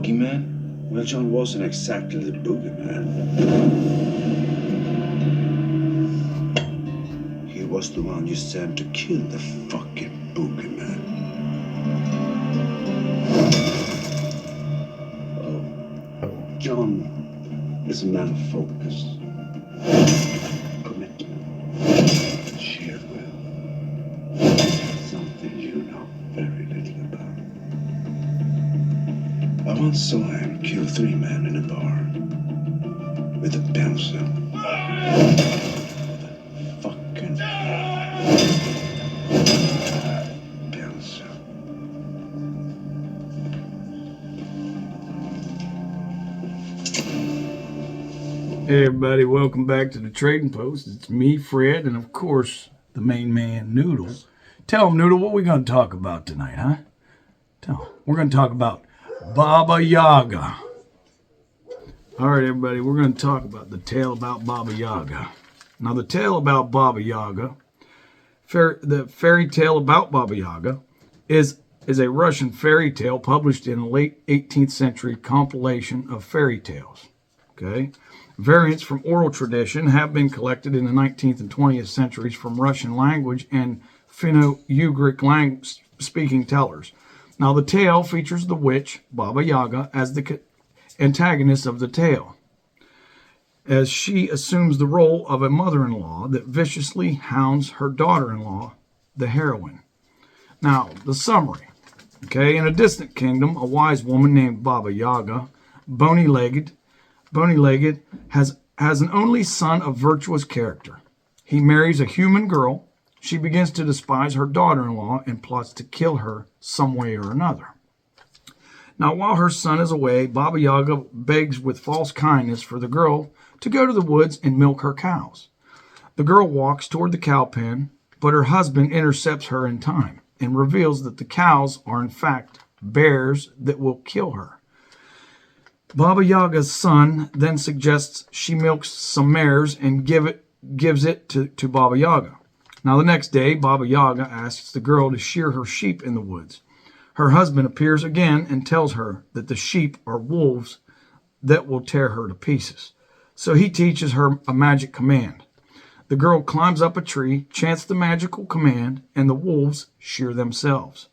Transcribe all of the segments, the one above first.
boogeyman? Well, John wasn't exactly the boogeyman. He was the one you sent to kill the fucking boogeyman. Oh. John is a man of focus, commitment, sheer will. Something you know very little about. I once saw him kill 3 men in a bar with a pencil. Fucking pencil. Hey everybody, welcome back to the Trading Post. It's me, Fred, and of course, the main man, Noodle. Tell him, Noodle, what we going to talk about tonight, huh? Tell him. We're going to talk about Baba Yaga. All right, everybody, we're going to talk about the tale about Baba Yaga. Now, the tale about Baba Yaga, the fairy tale about Baba Yaga, is a Russian fairy tale published in a late 18th century compilation of fairy tales. Okay? Variants from oral tradition have been collected in the 19th and 20th centuries from Russian language and Finno-Ugric speaking tellers. Now, the tale features the witch, Baba Yaga, as the antagonist of the tale, as she assumes the role of a mother-in-law that viciously hounds her daughter-in-law, the heroine. Now, the summary. Okay, in a distant kingdom, a wise woman named Baba Yaga, bony-legged, has an only son of virtuous character. He marries a human girl. She begins to despise her daughter-in-law and plots to kill her some way or another. Now, while her son is away, Baba Yaga begs with false kindness for the girl to go to the woods and milk her cows. The girl walks toward the cow pen, but her husband intercepts her in time and reveals that the cows are in fact bears that will kill her. Baba Yaga's son then suggests she milks some mares and gives it to Baba Yaga. Now, the next day, Baba Yaga asks the girl to shear her sheep in the woods. Her husband appears again and tells her that the sheep are wolves that will tear her to pieces. So he teaches her a magic command. The girl climbs up a tree, chants the magical command, and the wolves shear themselves.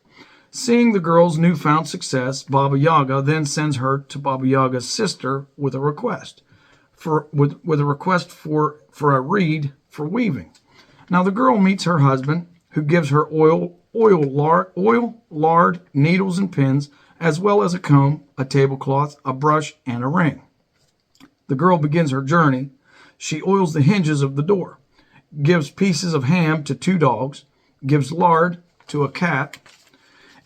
Seeing the girl's newfound success, Baba Yaga then sends her to Baba Yaga's sister with a request for a reed for weaving. Now, the girl meets her husband, who gives her oil, lard, needles, and pins, as well as a comb, a tablecloth, a brush, and a ring. The girl begins her journey. She oils the hinges of the door, gives pieces of ham to 2 dogs, gives lard to a cat,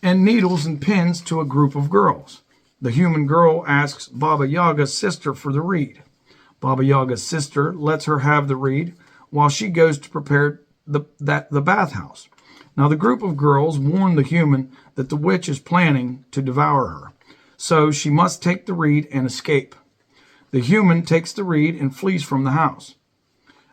and needles and pins to a group of girls. The human girl asks Baba Yaga's sister for the reed. Baba Yaga's sister lets her have the reed, while she goes to prepare the bathhouse. Now, the group of girls warn the human that the witch is planning to devour her, so she must take the reed and escape. The human takes the reed and flees from the house.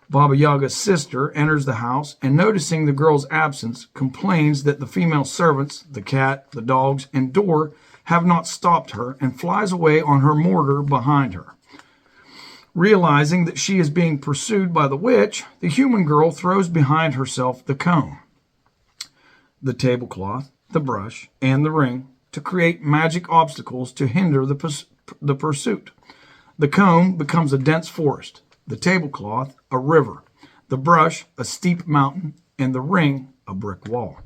Baba Yaga's sister enters the house and, noticing the girl's absence, complains that the female servants, the cat, the dogs, and door have not stopped her, and flies away on her mortar behind her. Realizing that she is being pursued by the witch, the human girl throws behind herself the comb, the tablecloth, the brush, and the ring to create magic obstacles to hinder the pursuit. The comb becomes a dense forest, the tablecloth a river, the brush a steep mountain, and the ring a brick wall.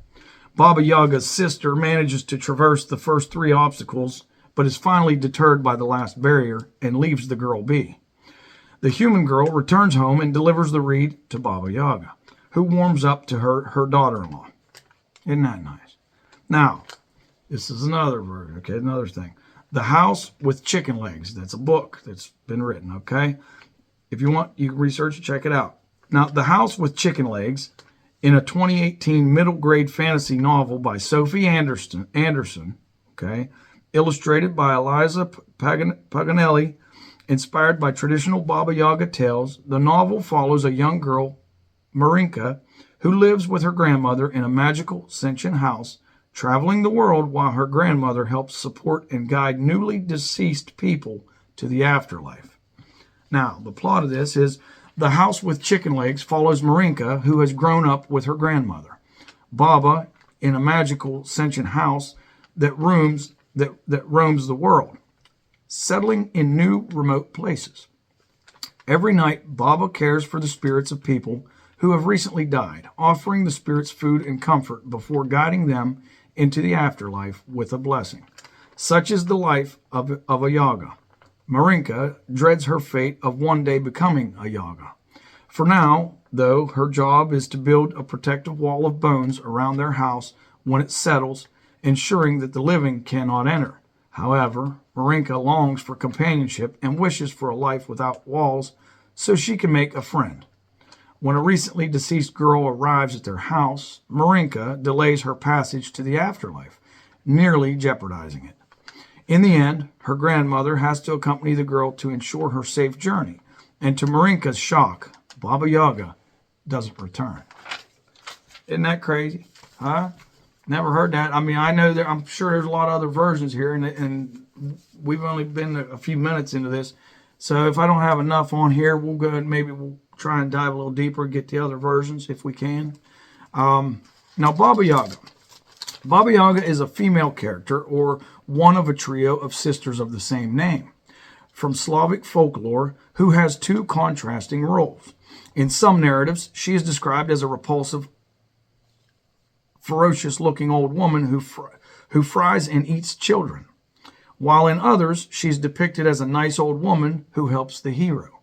Baba Yaga's sister manages to traverse the first 3 obstacles, but is finally deterred by the last barrier and leaves the girl be. The human girl returns home and delivers the reed to Baba Yaga, who warms up to her daughter-in-law. Isn't that nice? Now, this is another version, okay, another thing. The House with Chicken Legs. That's a book that's been written, okay? If you want, you can research it, check it out. Now, The House with Chicken Legs, in a 2018 middle grade fantasy novel by Sophie Anderson, okay, illustrated by Eliza Paganelli, inspired by traditional Baba Yaga tales, the novel follows a young girl, Marinka, who lives with her grandmother in a magical sentient house traveling the world while her grandmother helps support and guide newly deceased people to the afterlife. Now, the plot of this is the house with chicken legs follows Marinka, who has grown up with her grandmother. Baba in a magical sentient house that roams the world, settling in new remote places. Every night, Baba cares for the spirits of people who have recently died, offering the spirits food and comfort before guiding them into the afterlife with a blessing. Such is the life of a Yaga. Marinka dreads her fate of one day becoming a Yaga. For now, though, her job is to build a protective wall of bones around their house when it settles, ensuring that the living cannot enter. However, Marinka longs for companionship and wishes for a life without walls so she can make a friend. When a recently deceased girl arrives at their house, Marinka delays her passage to the afterlife, nearly jeopardizing it. In the end, her grandmother has to accompany the girl to ensure her safe journey, and to Marinka's shock, Baba Yaga doesn't return. Isn't that crazy? Huh? Never heard that. I mean, I know that I'm sure there's a lot of other versions here, and we've only been a few minutes into this. So if I don't have enough on here, we'll go and maybe we'll try and dive a little deeper, get the other versions if we can. Now, Baba Yaga. Baba Yaga is a female character or one of a trio of sisters of the same name from Slavic folklore who has two contrasting roles. In some narratives, she is described as a repulsive, ferocious-looking old woman who fries and eats children, while in others, she's depicted as a nice old woman who helps the hero.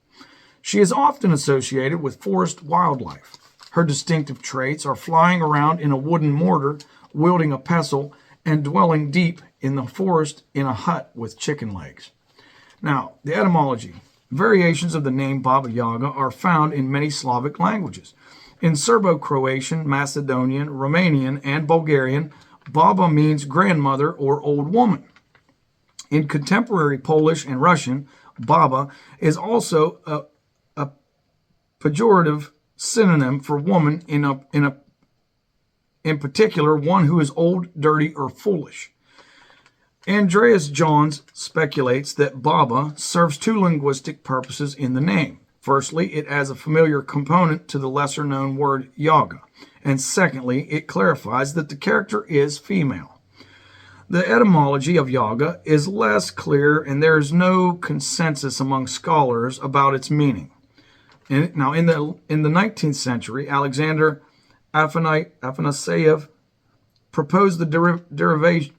She is often associated with forest wildlife. Her distinctive traits are flying around in a wooden mortar, wielding a pestle, and dwelling deep in the forest in a hut with chicken legs. Now, the etymology. Variations of the name Baba Yaga are found in many Slavic languages. In Serbo-Croatian, Macedonian, Romanian, and Bulgarian, Baba means grandmother or old woman. In contemporary Polish and Russian, Baba is also a pejorative synonym for woman in particular, one who is old, dirty, or foolish. Andreas Johns speculates that Baba serves two linguistic purposes in the name. Firstly, it adds a familiar component to the lesser-known word Yaga, and secondly, it clarifies that the character is female. The etymology of Yaga is less clear, and there is no consensus among scholars about its meaning. Now, in the 19th century, Alexander Afanasyev proposed the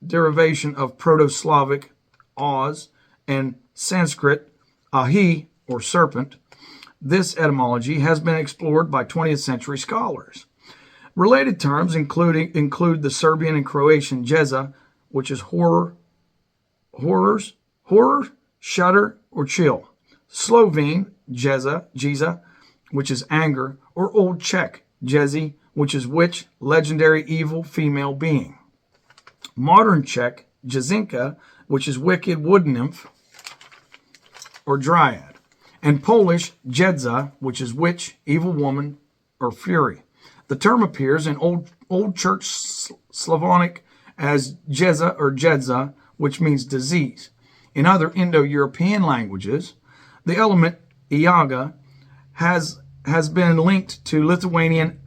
derivation of Proto-Slavic Oz and Sanskrit ahi, or serpent. This etymology has been explored by 20th century scholars. Related terms include the Serbian and Croatian jeza, which is horror, shudder, or chill. Slovene jeza, which is anger, or Old Czech jezi, which is witch, legendary evil female being. Modern Czech jezinka, which is wicked wood nymph or dryad. And Polish jedza, which is witch, evil woman, or fury. The term appears in Old Church Slavonic as jeza or jedza, which means disease. In other Indo-European languages, the element Yaga has been linked to Lithuanian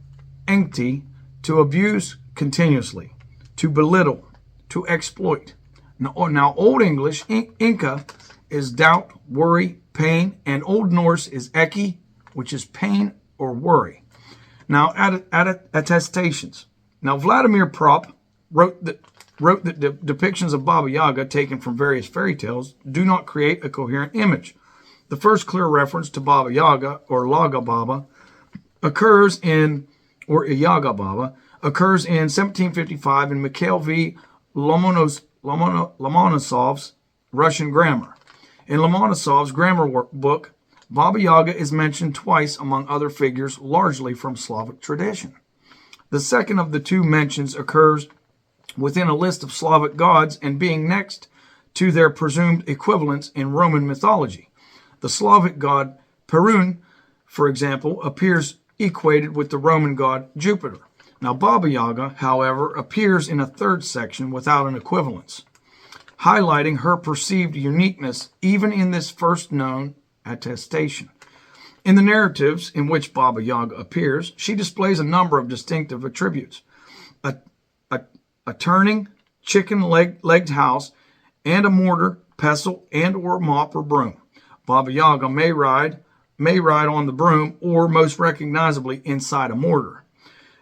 enkti, to abuse continuously, to belittle, to exploit. Now Old English, Inca, is doubt, worry, pain, and Old Norse is eki, which is pain or worry. Now, attestations. Now, Vladimir Prop wrote that depictions of Baba Yaga taken from various fairy tales do not create a coherent image. The first clear reference to Baba Yaga, or Laga Baba, occurs in 1755 in Mikhail V. Lomonosov's Russian Grammar. In Lomonosov's grammar book, Baba Yaga is mentioned twice among other figures, largely from Slavic tradition. The second of the two mentions occurs within a list of Slavic gods and being next to their presumed equivalents in Roman mythology. The Slavic god Perun, for example, appears equated with the Roman god Jupiter. Now, Baba Yaga, however, appears in a third section without an equivalence, highlighting her perceived uniqueness even in this first known attestation. In the narratives in which Baba Yaga appears, she displays a number of distinctive attributes: a, a turning, chicken-legged house, and a mortar, pestle, and or mop or broom. Baba Yaga may ride on the broom, or most recognizably inside a mortar,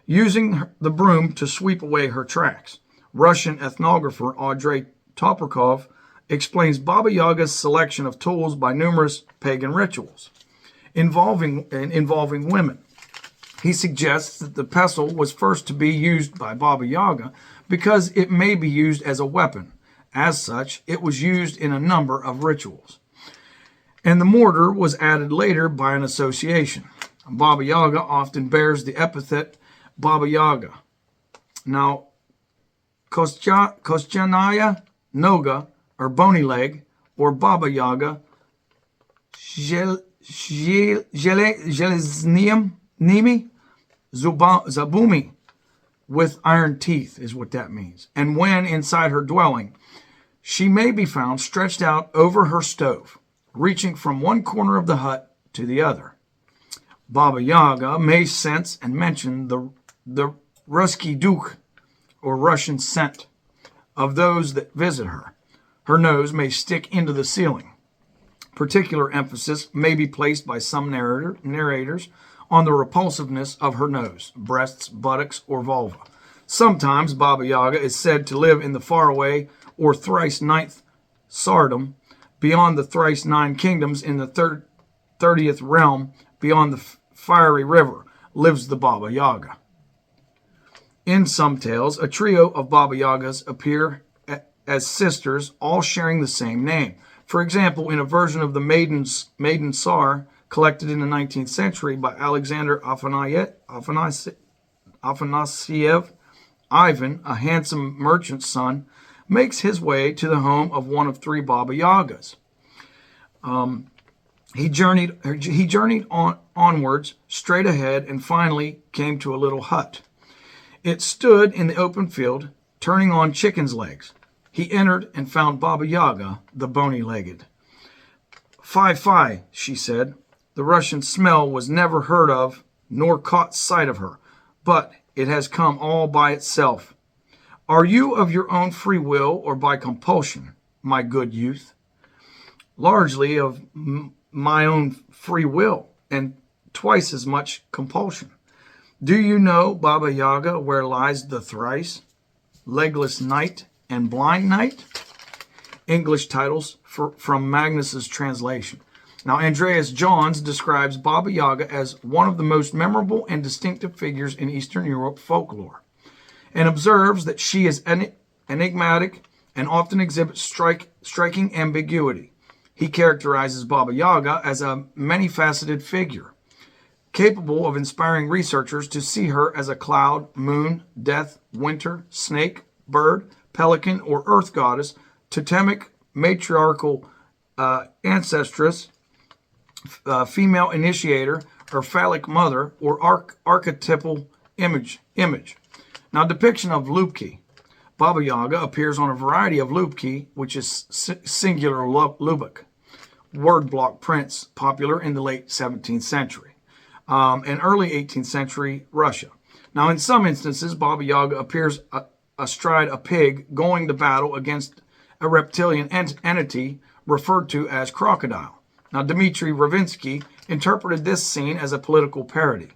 using the broom to sweep away her tracks. Russian ethnographer Andrei Toporkov explains Baba Yaga's selection of tools by numerous pagan rituals involving women. He suggests that the pestle was first to be used by Baba Yaga because it may be used as a weapon. As such, it was used in a number of rituals. And the mortar was added later by an association. Baba Yaga often bears the epithet Baba Yaga. Now, Kostyanaya Noga, or bony leg, or Baba Yaga, Nimi, Zabumi, with iron teeth, is what that means. And when inside her dwelling, she may be found stretched out over her stove, reaching from one corner of the hut to the other. Baba Yaga may sense and mention the Ruski Dukh, or Russian scent, of those that visit her. Her nose may stick into the ceiling. Particular emphasis may be placed by some narrators on the repulsiveness of her nose, breasts, buttocks, or vulva. Sometimes Baba Yaga is said to live in the faraway or thrice ninth Sardom, beyond the thrice nine kingdoms. In the 30th realm, beyond the fiery river, lives the Baba Yaga. In some tales, a trio of Baba Yagas appear as sisters, all sharing the same name. For example, in a version of the Maiden Tsar collected in the 19th century by Alexander Afanasiev, Ivan, a handsome merchant's son, makes his way to the home of one of three Baba Yagas. He journeyed onwards, straight ahead, and finally came to a little hut. It stood in the open field, turning on chicken's legs. He entered and found Baba Yaga, the bony-legged. Fie, she said. The Russian smell was never heard of, nor caught sight of her, but it has come all by itself. Are you of your own free will or by compulsion, my good youth? Largely of my own free will, and twice as much compulsion. Do you know, Baba Yaga, where lies the thrice legless knight and blind knight? English titles from Magnus's translation. Now, Andreas Johns describes Baba Yaga as one of the most memorable and distinctive figures in Eastern Europe folklore, and observes that she is enigmatic and often exhibits striking ambiguity. He characterizes Baba Yaga as a many-faceted figure, capable of inspiring researchers to see her as a cloud, moon, death, winter, snake, bird, pelican, or earth goddess, totemic, matriarchal ancestress, female initiator, or phallic mother, or archetypal image. Now, depiction of Lubki. Baba Yaga appears on a variety of Lubki, which is singular Lubuk, word block prints popular in the late 17th century and early 18th century Russia. Now, in some instances, Baba Yaga appears astride a pig going to battle against a reptilian entity referred to as crocodile. Now, Dmitry Ravinsky interpreted this scene as a political parody.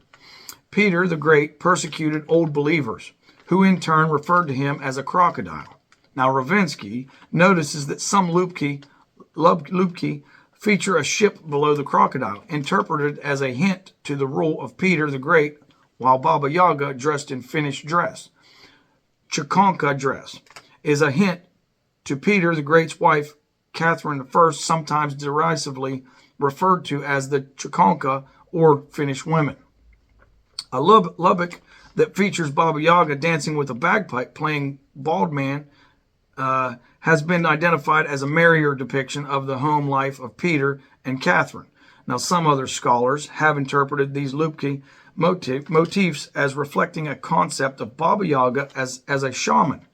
Peter the Great persecuted old believers, who in turn referred to him as a crocodile. Now, Ravinsky notices that some Lubki feature a ship below the crocodile, interpreted as a hint to the rule of Peter the Great, while Baba Yaga, dressed in Finnish dress, Chikonka dress, is a hint to Peter the Great's wife, Catherine I, sometimes derisively referred to as the Chikonka or Finnish women. A Lubbock that features Baba Yaga dancing with a bagpipe playing bald man has been identified as a merrier depiction of the home life of Peter and Catherine. Now, some other scholars have interpreted these Lubki motifs as reflecting a concept of Baba Yaga as a shaman.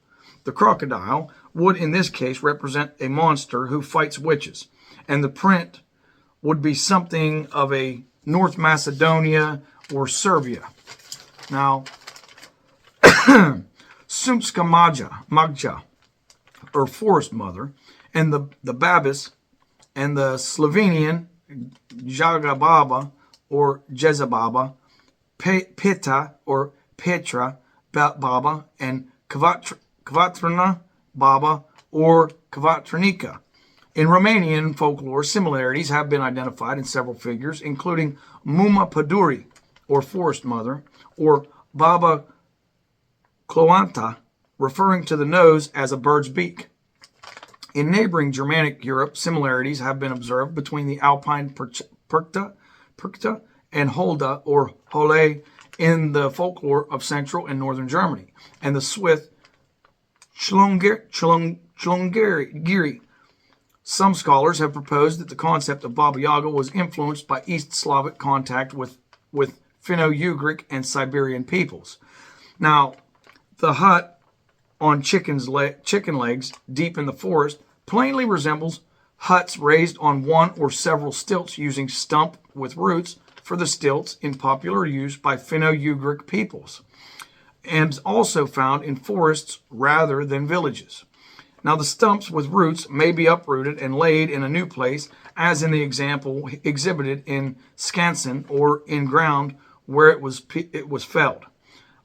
The crocodile would, in this case, represent a monster who fights witches, and the print would be something of a North Macedonia or Serbia. Now, Sumska Magja, or Forest Mother, and the Babis, and the Slovenian Jaga Baba, or Jezababa, Pita, or Petra Baba, and Kvatrana Baba, or Kvatranika. In Romanian folklore, similarities have been identified in several figures, including Muma Paduri, or Forest Mother, or Baba Cloanta, referring to the nose as a bird's beak. In neighboring Germanic Europe, similarities have been observed between the Alpine Perkta and Holda, or Hole, in the folklore of central and northern Germany, and the Swiss Chlongiri. Some scholars have proposed that the concept of Baba Yaga was influenced by East Slavic contact with Finno-Ugric and Siberian peoples. Now, the hut on chicken legs deep in the forest plainly resembles huts raised on one or several stilts using stump with roots for the stilts in popular use by Finno-Ugric peoples, and also found in forests rather than villages. Now, the stumps with roots may be uprooted and laid in a new place, as in the example exhibited in Skansen, or in ground where it was felled.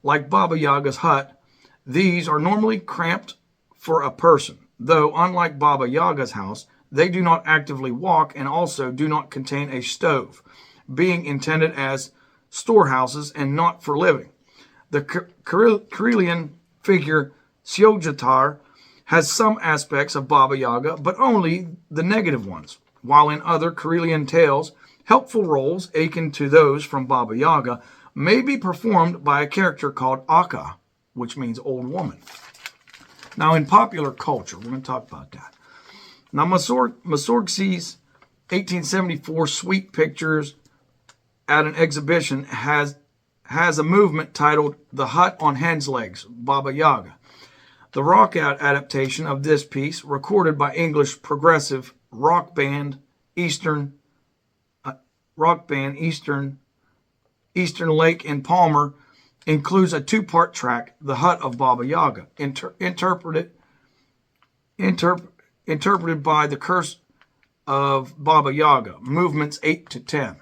Like Baba Yaga's hut, these are normally cramped for a person, though unlike Baba Yaga's house, they do not actively walk and also do not contain a stove, being intended as storehouses and not for living. The Karelian figure Syojatar has some aspects of Baba Yaga, but only the negative ones, while in other Karelian tales, helpful roles akin to those from Baba Yaga may be performed by a character called Akka, which means old woman. Now, in popular culture, we're going to talk about that. Now, Masorgsi's 1874 Sweet Pictures at an exhibition has a movement titled The Hut on Hen's Legs, Baba Yaga. The rock out adaptation of this piece, recorded by English progressive rock band Eastern Lake and Palmer, includes a two-part track, The Hut of Baba Yaga, interpreted by The Curse of Baba Yaga, movements 8 to 10.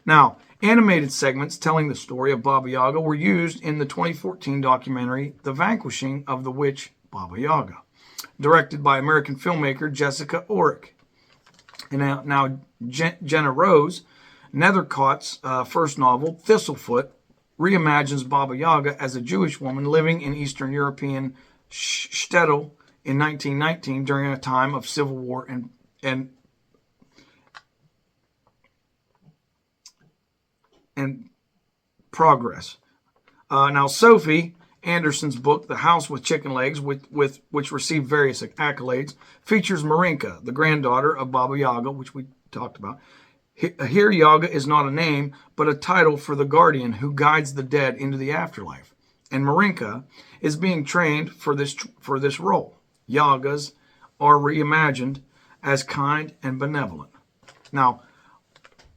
Now, animated segments telling the story of Baba Yaga were used in the 2014 documentary The Vanquishing of the Witch Baba Yaga, directed by American filmmaker Jessica Orrick. And now Jenna Rose, Nethercott's first novel, Thistlefoot, reimagines Baba Yaga as a Jewish woman living in Eastern European shtetl in 1919 during a time of civil war and progress. Now, Sophie Anderson's book, The House with Chicken Legs, which received various accolades, features Marinka, the granddaughter of Baba Yaga, which we talked about. Here, Yaga is not a name, but a title for the guardian who guides the dead into the afterlife. And Marinka is being trained for this role. Yagas are reimagined as kind and benevolent. Now,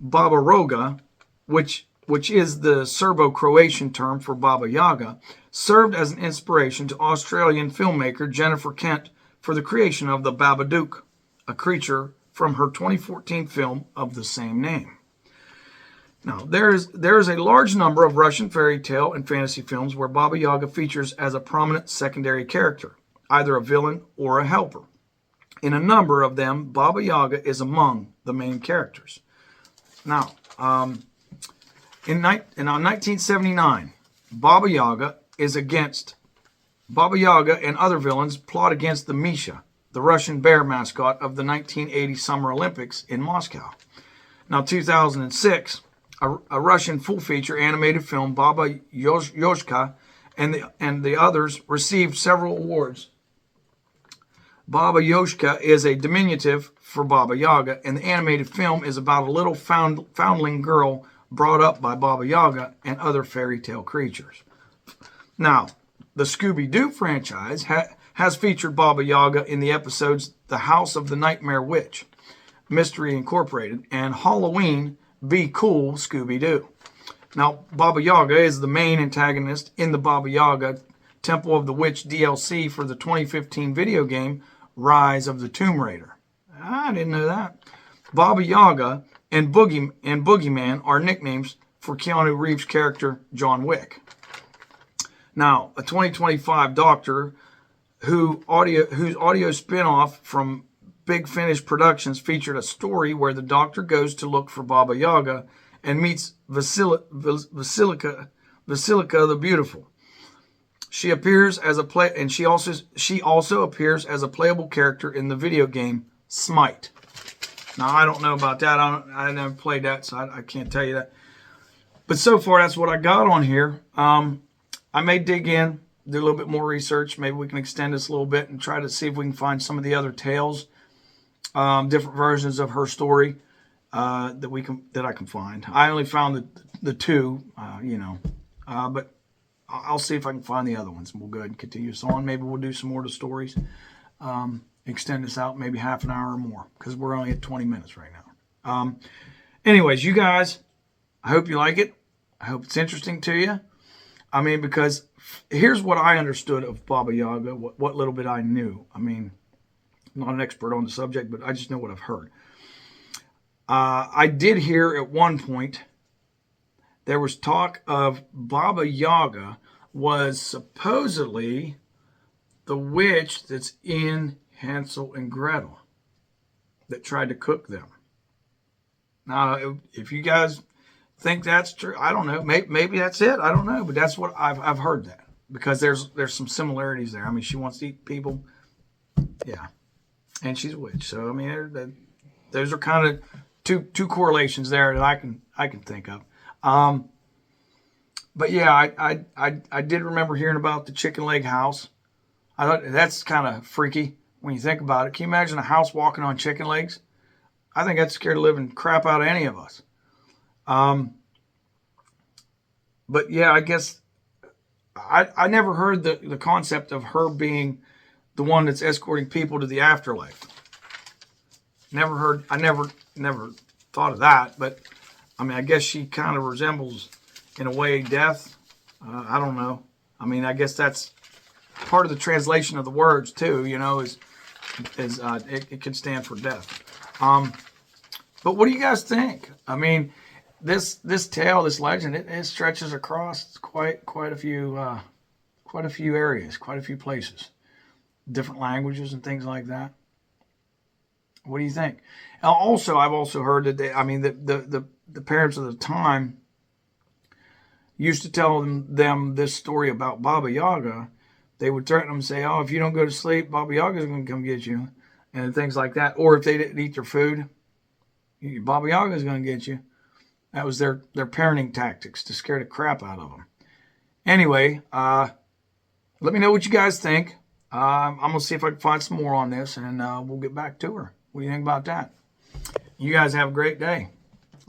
Baba Roga, which is the Serbo-Croatian term for Baba Yaga, served as an inspiration to Australian filmmaker Jennifer Kent for the creation of the Babadook, a creature from her 2014 film of the same name. Now, there is a large number of Russian fairy tale and fantasy films where Baba Yaga features as a prominent secondary character, either a villain or a helper. In a number of them, Baba Yaga is among the main characters. Now, in 1979, Baba Yaga and other villains plot against the Misha, the Russian bear mascot of the 1980 Summer Olympics in Moscow. Now, 2006, a Russian full-feature animated film, Baba Yoshka, and the others received several awards. Baba Yoshka is a diminutive for Baba Yaga, and the animated film is about a little foundling girl brought up by Baba Yaga and other fairy tale creatures. Now, the Scooby-Doo franchise has featured Baba Yaga in the episodes The House of the Nightmare Witch, Mystery Incorporated, and Halloween Be Cool Scooby-Doo. Now, Baba Yaga is the main antagonist in the Baba Yaga Temple of the Witch DLC for the 2015 video game Rise of the Tomb Raider. I didn't know that. Baba Yaga and Boogeyman are nicknames for Keanu Reeves' character John Wick. Now, a 2025 doctor whose audio spin-off from Big Finish Productions featured a story where the doctor goes to look for Baba Yaga and meets Vasilika the Beautiful. She appears as she also appears as a playable character in the video game Smite. Now, I don't know about that. I never played that, so I can't tell you that. But so far, that's what I got on here. I may dig in, do a little bit more research. Maybe we can extend this a little bit and try to see if we can find some of the other tales, different versions of her story that I can find. I only found the two, but I'll see if I can find the other ones. We'll go ahead and continue this on. Maybe we'll do some more of the stories. Extend this out maybe half an hour or more because we're only at 20 minutes right now. Anyways, you guys, I hope you like it. I hope it's interesting to you. I mean, because here's what I understood of Baba Yaga, what little bit I knew. I mean, I'm not an expert on the subject, but I just know what I've heard. I did hear at one point there was talk of Baba Yaga was supposedly the witch that's in Hansel and Gretel that tried to cook them. Now, if you guys think that's true, I don't know. Maybe that's it. I don't know, but that's what I've heard that because there's some similarities there. I mean, she wants to eat people, yeah, and she's a witch. So I mean, those are kind of two correlations there that I can think of. But yeah, I did remember hearing about the chicken leg house. I thought that's kind of freaky when you think about it. Can you imagine a house walking on chicken legs? I think that's scared the living crap out of any of us. But yeah, I guess I never heard the concept of her being the one that's escorting people to the afterlife. I never thought of that, but I mean, I guess she kind of resembles, in a way, death. I don't know. I mean, I guess that's part of the translation of the words too. Is it can stand for death. But what do you guys think? I mean, this tale, this legend, it stretches across quite a few areas, quite a few places, different languages and things like that. What do you think? Also, I've also heard that the parents of the time used to tell them this story about Baba Yaga. They would threaten them and say, "Oh, if you don't go to sleep, Baba Yaga's going to come get you," and things like that. Or if they didn't eat their food, Baba Yaga's going to get you. That was their parenting tactics to scare the crap out of them. Anyway, let me know what you guys think. I'm going to see if I can find some more on this, and we'll get back to her. What do you think about that? You guys have a great day.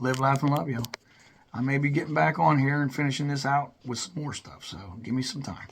Live, laugh, and love, yo. I may be getting back on here and finishing this out with some more stuff, so give me some time.